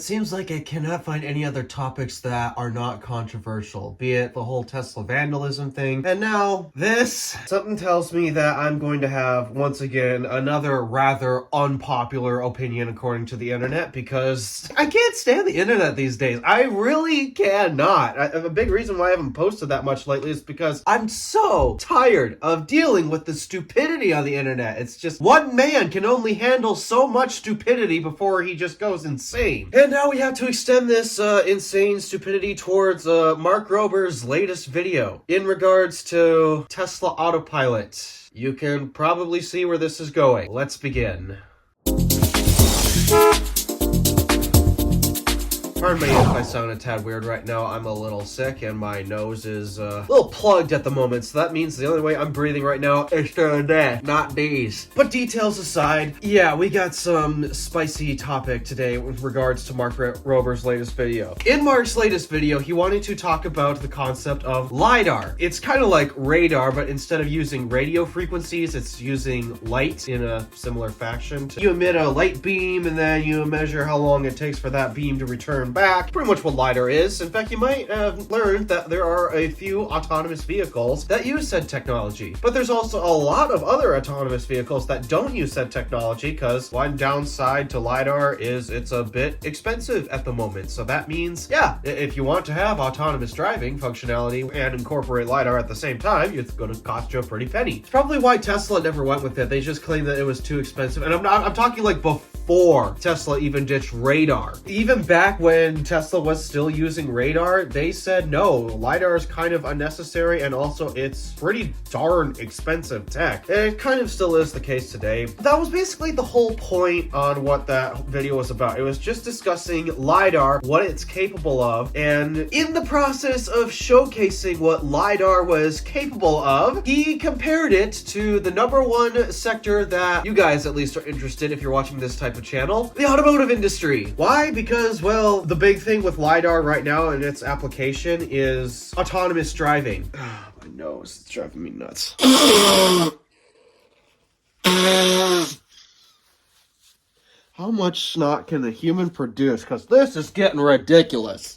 seems like I cannot find any other topics that are not controversial, be it the whole Tesla vandalism thing, and now this. Something tells me that I'm going to have, once again, another rather unpopular opinion according to the internet, because I can't stand the internet these days. I really cannot. A big reason why I haven't posted that much lately is because I'm so tired of dealing with the stupidity on the internet. It's just one man can only handle so much stupidity before he just goes insane. And now we have to extend this insane stupidity towards Mark Rober's latest video in regards to Tesla Autopilot. You can probably see where this is going. Let's begin. Pardon me if I sound a tad weird right now. I'm a little sick and my nose is a little plugged at the moment, so that means the only way I'm breathing right now is through that, not these. But details aside, yeah, we got some spicy topic today with regards to Mark Rober's latest video. In Mark's latest video, he wanted to talk about the concept of LiDAR. It's kind of like radar, but instead of using radio frequencies, it's using light in a similar fashion. You emit a light beam and then you measure how long it takes for that beam to return back. Pretty much what LiDAR is. In fact, you might have learned that there are a few autonomous vehicles that use said technology. But there's also a lot of other autonomous vehicles that don't use said technology, because one downside to LiDAR is it's a bit expensive at the moment. So that means, yeah, if you want to have autonomous driving functionality and incorporate LiDAR at the same time, it's going to cost you a pretty penny. It's probably why Tesla never went with it. They just claimed that it was too expensive. And I'm talking like before Tesla even ditched radar. Even back when Tesla was still using radar, they said no, LiDAR is kind of unnecessary and also it's pretty darn expensive tech. And it kind of still is the case today. That was basically the whole point on what that video was about. It was just discussing LiDAR, what it's capable of, and in the process of showcasing what LiDAR was capable of, he compared it to the #1 sector that you guys at least are interested if you're watching this type of channel, the automotive industry. Why? Because, well, the big thing with LiDAR right now and its application is autonomous driving. My nose is driving me nuts. How much snot can a human produce? Because this is getting ridiculous.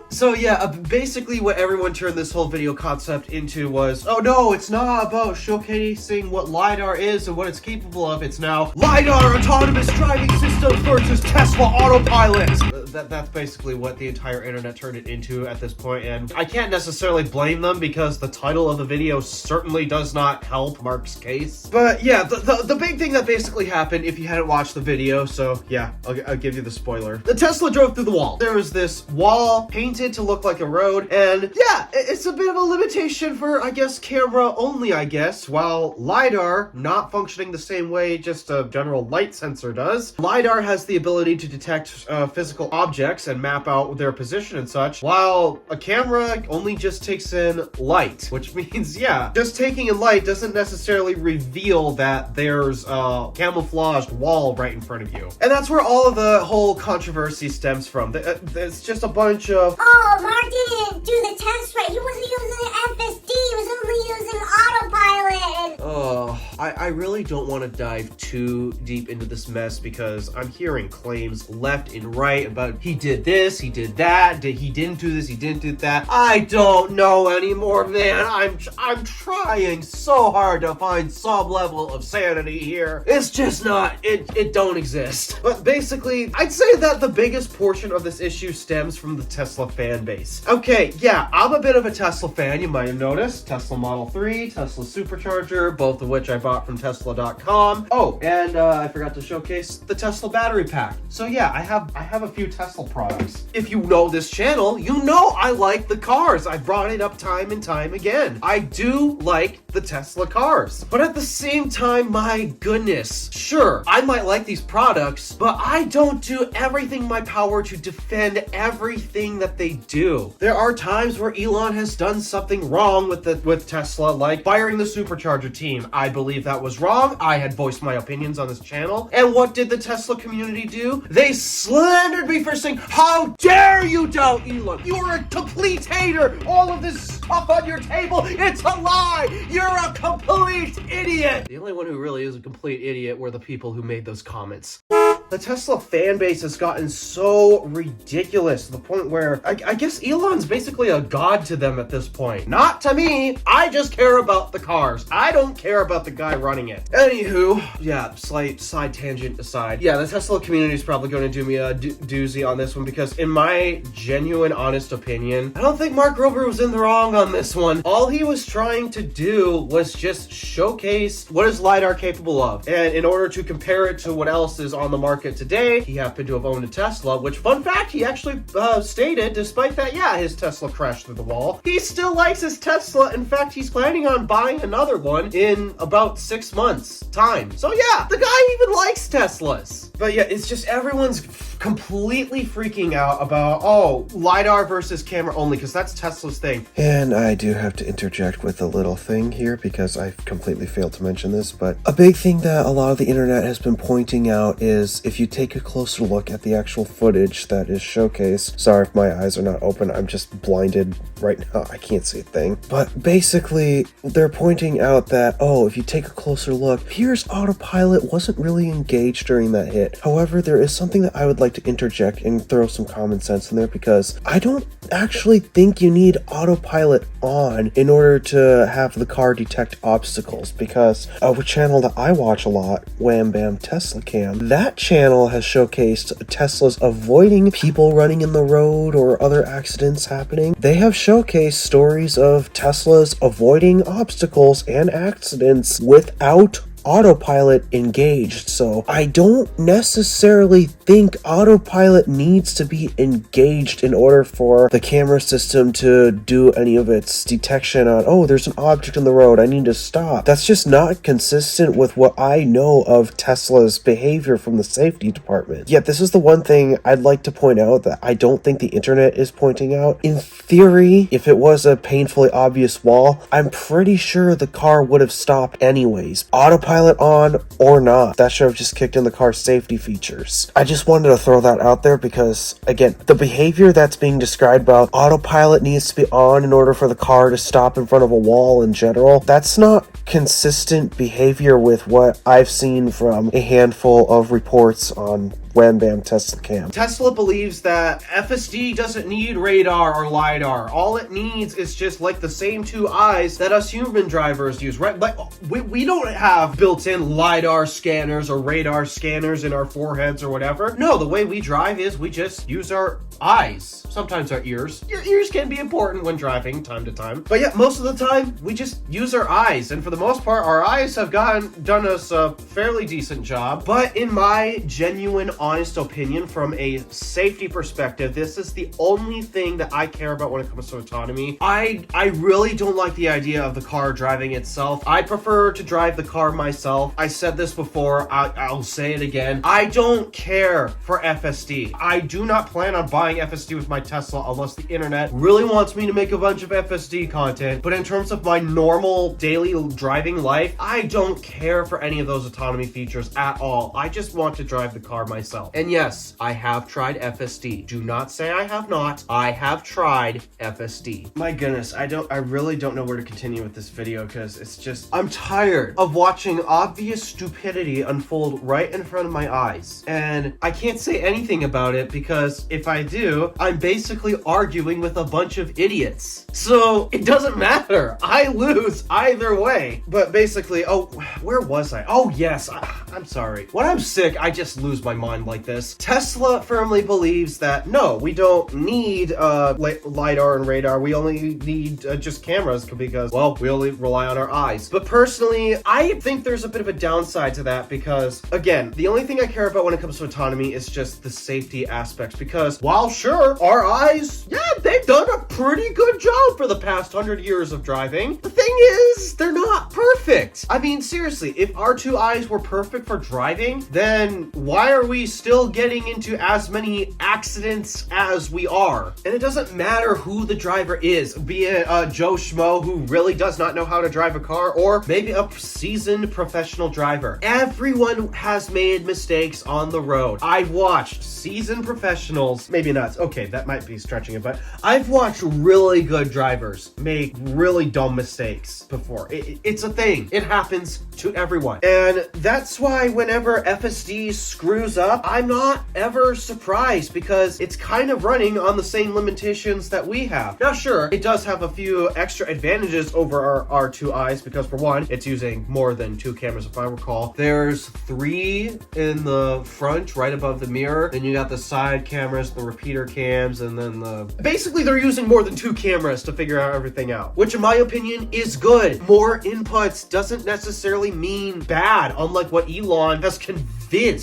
So yeah, basically what everyone turned this whole video concept into was, oh no, it's not about showcasing what LiDAR is and what it's capable of, it's now LiDAR autonomous driving systems versus Tesla Autopilot! That's basically what the entire internet turned it into at this point, and I can't necessarily blame them because the title of the video certainly does not help Mark's case. But yeah, the big thing that basically happened, if you hadn't watched the video, so yeah, I'll give you the spoiler. The Tesla drove through the wall. There was this wall painted to look like a road, and yeah, it's a bit of a limitation for, I guess, camera only, I guess, while LiDAR not functioning the same way just a general light sensor does. LiDAR has the ability to detect physical objects and map out their position and such, while a camera only just takes in light, which means, yeah, just taking in light doesn't necessarily reveal that there's a camouflaged wall right in front of you. And that's where all of the whole controversy stems from. There's just a bunch of, oh, Mark didn't do the test right. He wasn't using the FSD. He was only using autopilot. Oh, I really don't want to dive too deep into this mess because I'm hearing claims left and right about he did this, he did that, he didn't do this, he didn't do that. I don't know anymore, man. I'm trying so hard to find some level of sanity here. It's just not, it don't exist. But basically, I'd say that the biggest portion of this issue stems from the Tesla fan base. Okay, yeah, I'm a bit of a Tesla fan, you might have noticed. Tesla Model 3, Tesla Supercharger, both of which I bought from Tesla.com. Oh, and I forgot to showcase the Tesla battery pack. So yeah, I have a few Tesla products. If you know this channel, you know I like the cars. I brought it up time and time again. I do like the Tesla cars. But at the same time, my goodness, sure, I might like these products, but I don't do everything in my power to defend everything that they do. There are times where Elon has done something wrong with Tesla, like firing the Supercharger team. I believe that was wrong. I had voiced my opinions on this channel. And what did the Tesla community do? They slandered me for saying, how dare you doubt Elon? You're a complete hater. All of this stuff on your table, it's a lie. You're a complete idiot. The only one who really is a complete idiot were the people who made those comments. The Tesla fan base has gotten so ridiculous to the point where I guess Elon's basically a god to them at this point. Not to me. I just care about the cars. I don't care about the guy running it. Anywho, yeah, slight side tangent aside. Yeah, the Tesla community is probably going to do me a doozy on this one because in my genuine, honest opinion, I don't think Mark Rober was in the wrong on this one. All he was trying to do was just showcase what is LiDAR capable of. And in order to compare it to what else is on the market today, he happened to have owned a Tesla, which, fun fact, he actually stated, despite that, yeah, his Tesla crashed through the wall, he still likes his Tesla. In fact, he's planning on buying another one in about 6 months' time. So yeah, the guy even likes Teslas. But yeah, it's just everyone's completely freaking out about, oh, LiDAR versus camera only, because that's Tesla's thing. And I do have to interject with a little thing here because I completely failed to mention this, but a big thing that a lot of the internet has been pointing out is if you take a closer look at the actual footage that is showcased. Sorry if my eyes are not open, I'm just blinded right now, I can't see a thing. But basically, they're pointing out that, oh, if you take a closer look, Pier's Autopilot wasn't really engaged during that hit. However, there is something that I would like to interject and throw some common sense in there because I don't actually think you need Autopilot on in order to have the car detect obstacles, because of a channel that I watch a lot, Wham Bam Tesla Cam, that channel has showcased Teslas avoiding people running in the road or other accidents happening. They have showcased stories of Teslas avoiding obstacles and accidents without Autopilot engaged. So I don't necessarily think Autopilot needs to be engaged in order for the camera system to do any of its detection on, oh, there's an object in the road, I need to stop. That's just not consistent with what I know of Tesla's behavior from the safety department. Yet this is the one thing I'd like to point out that I don't think the internet is pointing out. In theory, if it was a painfully obvious wall, I'm pretty sure the car would have stopped anyways. Autopilot on or not, that should have just kicked in the car's safety features. I just wanted to throw that out there because, again, the behavior that's being described about Autopilot needs to be on in order for the car to stop in front of a wall in general, that's not consistent behavior with what I've seen from a handful of reports on Wham Bam Tesla Cam. Tesla believes that FSD doesn't need radar or LiDAR. All it needs is just like the same two eyes that us human drivers use, right? Like we don't have built-in LiDAR scanners or radar scanners in our foreheads or whatever. No, the way we drive is we just use our eyes. Sometimes our ears. Your ears can be important when driving time to time. But yeah, most of the time, we just use our eyes. And for the most part, our eyes have done us a fairly decent job. But in my genuine, honest opinion, from a safety perspective, this is the only thing that I care about when it comes to autonomy. I really don't like the idea of the car driving itself. I prefer to drive the car myself. I said this before, I'll say it again. I don't care for FSD. I do not plan on buying FSD with my Tesla unless the internet really wants me to make a bunch of FSD content. But in terms of my normal daily driving life, I don't care for any of those autonomy features at all. I just want to drive the car myself. And yes, I have tried FSD. Do not say I have not. I have tried FSD. My goodness, I really don't know where to continue with this video because it's just, I'm tired of watching obvious stupidity unfold right in front of my eyes. And I can't say anything about it because if I do, I'm basically arguing with a bunch of idiots. So it doesn't matter. I lose either way. But basically, oh, where was I? Oh, yes. I'm sorry. When I'm sick, I just lose my mind like this. Tesla firmly believes that, no, we don't need LiDAR and radar. We only need just cameras because, well, we only rely on our eyes. But personally, I think there's a bit of a downside to that because, again, the only thing I care about when it comes to autonomy is just the safety aspects because, while sure, our eyes, yeah, they've done a pretty good job for the past 100 years of driving. The thing is, they're not perfect. I mean, seriously, if our two eyes were perfect for driving, then why are we still getting into as many accidents as we are? And it doesn't matter who the driver is, be it Joe Schmo who really does not know how to drive a car, or maybe a seasoned professional driver. Everyone has made mistakes on the road. I've watched seasoned professionals, maybe not, okay, that might be stretching it, but I've watched really good drivers make really dumb mistakes before. It's a thing. It happens to everyone. And that's why whenever FSD screws up, I'm not ever surprised because it's kind of running on the same limitations that we have. Now, sure, it does have a few extra advantages over our R2Is because, for one, it's using more than 2 cameras, if I recall. There's 3 in the front, right above the mirror. Then you got the side cameras, the repeater cams, and then basically, they're using more than 2 cameras to figure out everything out, which in my opinion is good. More inputs doesn't necessarily mean bad, unlike what Elon has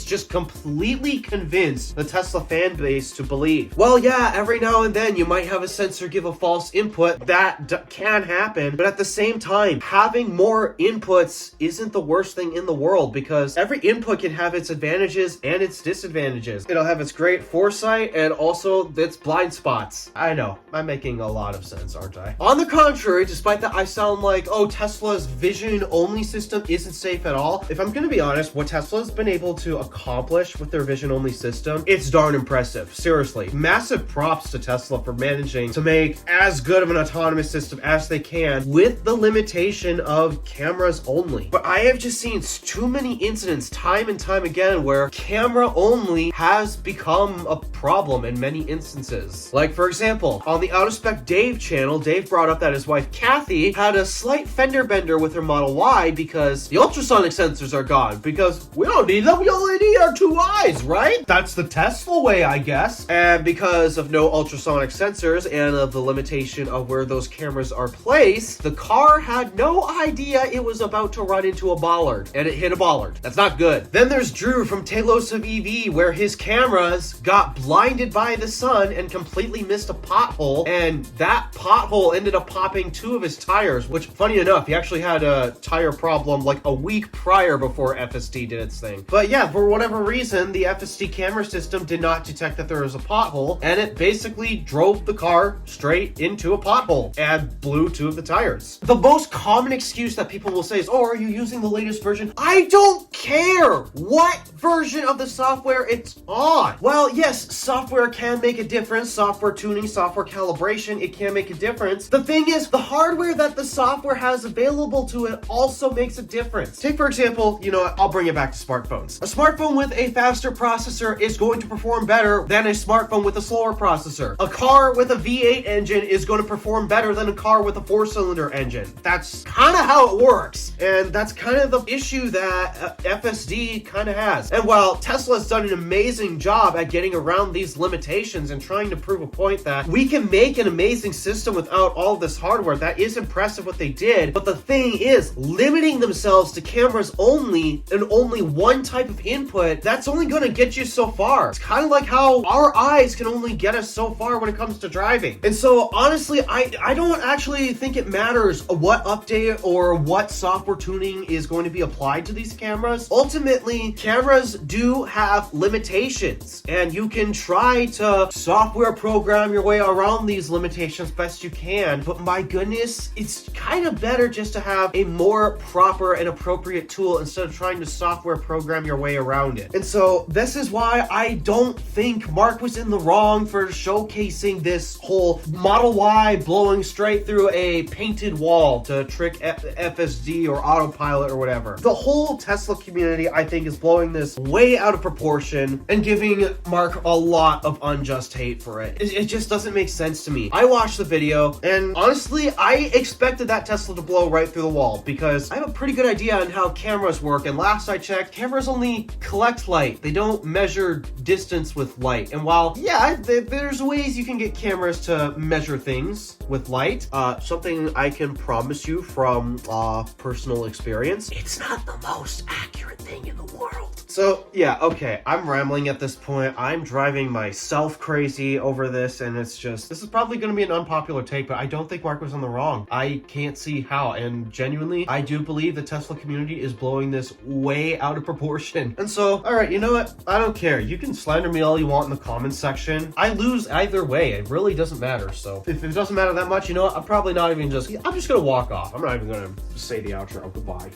just completely convinced the Tesla fan base to believe. Well, yeah, every now and then you might have a sensor give a false input. That can happen, but at the same time, having more inputs isn't the worst thing in the world because every input can have its advantages and its disadvantages. It'll have its great foresight and also its blind spots. I know, I'm making a lot of sense, aren't I? On the contrary, despite that I sound like, oh, Tesla's vision-only system isn't safe at all, if I'm gonna be honest, what Tesla's been able to accomplish with their vision-only system, it's darn impressive. Seriously, massive props to Tesla for managing to make as good of an autonomous system as they can with the limitation of cameras only. But I have just seen too many incidents time and time again where camera only has become a problem in many instances. Like, for example, on the Out of Spec Dave channel, Dave brought up that his wife Kathy had a slight fender bender with her Model Y because the ultrasonic sensors are gone, because we don't need them, we only need our 2 eyes, right? That's the Tesla way, I guess. And because of no ultrasonic sensors and of the limitation of where those cameras are placed, the car had no idea it was about to run into a bollard, and it hit a bollard. That's not good. Then there's Drew from Talos of EV, where his cameras got blinded by the sun and completely missed a pothole, and that pothole ended up popping 2 of his tires, which, funny enough, he actually had a tire problem like a week prior before FSD did its thing. But yeah, for whatever reason, the FSD camera system did not detect that there was a pothole, and it basically drove the car straight into a pothole and blew 2 of the tires. The most common excuse that people will say is, oh, are you using the latest version? I don't care what version of the software it's on. Well, yes, software can make a difference. Software tuning, software calibration, it can make a difference. The thing is, the hardware that the software has available to it also makes a difference. Take, for example, you know, I'll bring it back to smartphones. A smartphone with a faster processor is going to perform better than a smartphone with a slower processor. A car with a V8 engine is going to perform better than a car with a 4-cylinder engine. That's kind of how it works. And that's kind of the issue that FSD kind of has. And while Tesla's done an amazing job at getting around these limitations and trying to prove a point that we can make an amazing system without all this hardware, that is impressive what they did. But the thing is, limiting themselves to cameras only and only one type of input, that's only going to get you so far. It's kind of like how our eyes can only get us so far when it comes to driving. And so honestly, I don't actually think it matters what update or what software tuning is going to be applied to these cameras. Ultimately, cameras do have limitations, and you can try to software program your way around these limitations best you can, but my goodness, it's kind of better just to have a more proper and appropriate tool instead of trying to software program your way around it. And so this is why I don't think Mark was in the wrong for showcasing this whole Model Y blowing straight through a painted wall to trick FSD or Autopilot or whatever. The whole Tesla community, I think, is blowing this way out of proportion and giving Mark a lot of unjust hate for it. It just doesn't make sense to me. I watched the video, and honestly, I expected that Tesla to blow right through the wall because I have a pretty good idea on how cameras work, and last I checked, cameras only collect light. They don't measure distance with light. And while, yeah, there's ways you can get cameras to measure things with light, something I can promise you from personal experience, it's not the most accurate thing in the world. So yeah, okay, I'm rambling at this point. I'm driving myself crazy over this, and it's just, this is probably going to be an unpopular take, but I don't think Mark was on the wrong. I can't see how, and genuinely, I do believe the Tesla community is blowing this way out of proportion. And so, alright, you know what? I don't care. You can slander me all you want in the comments section. I lose either way. It really doesn't matter. So if it doesn't matter that much, you know what? I'm probably not even I'm just gonna walk off. I'm not even gonna say the outro. Goodbye.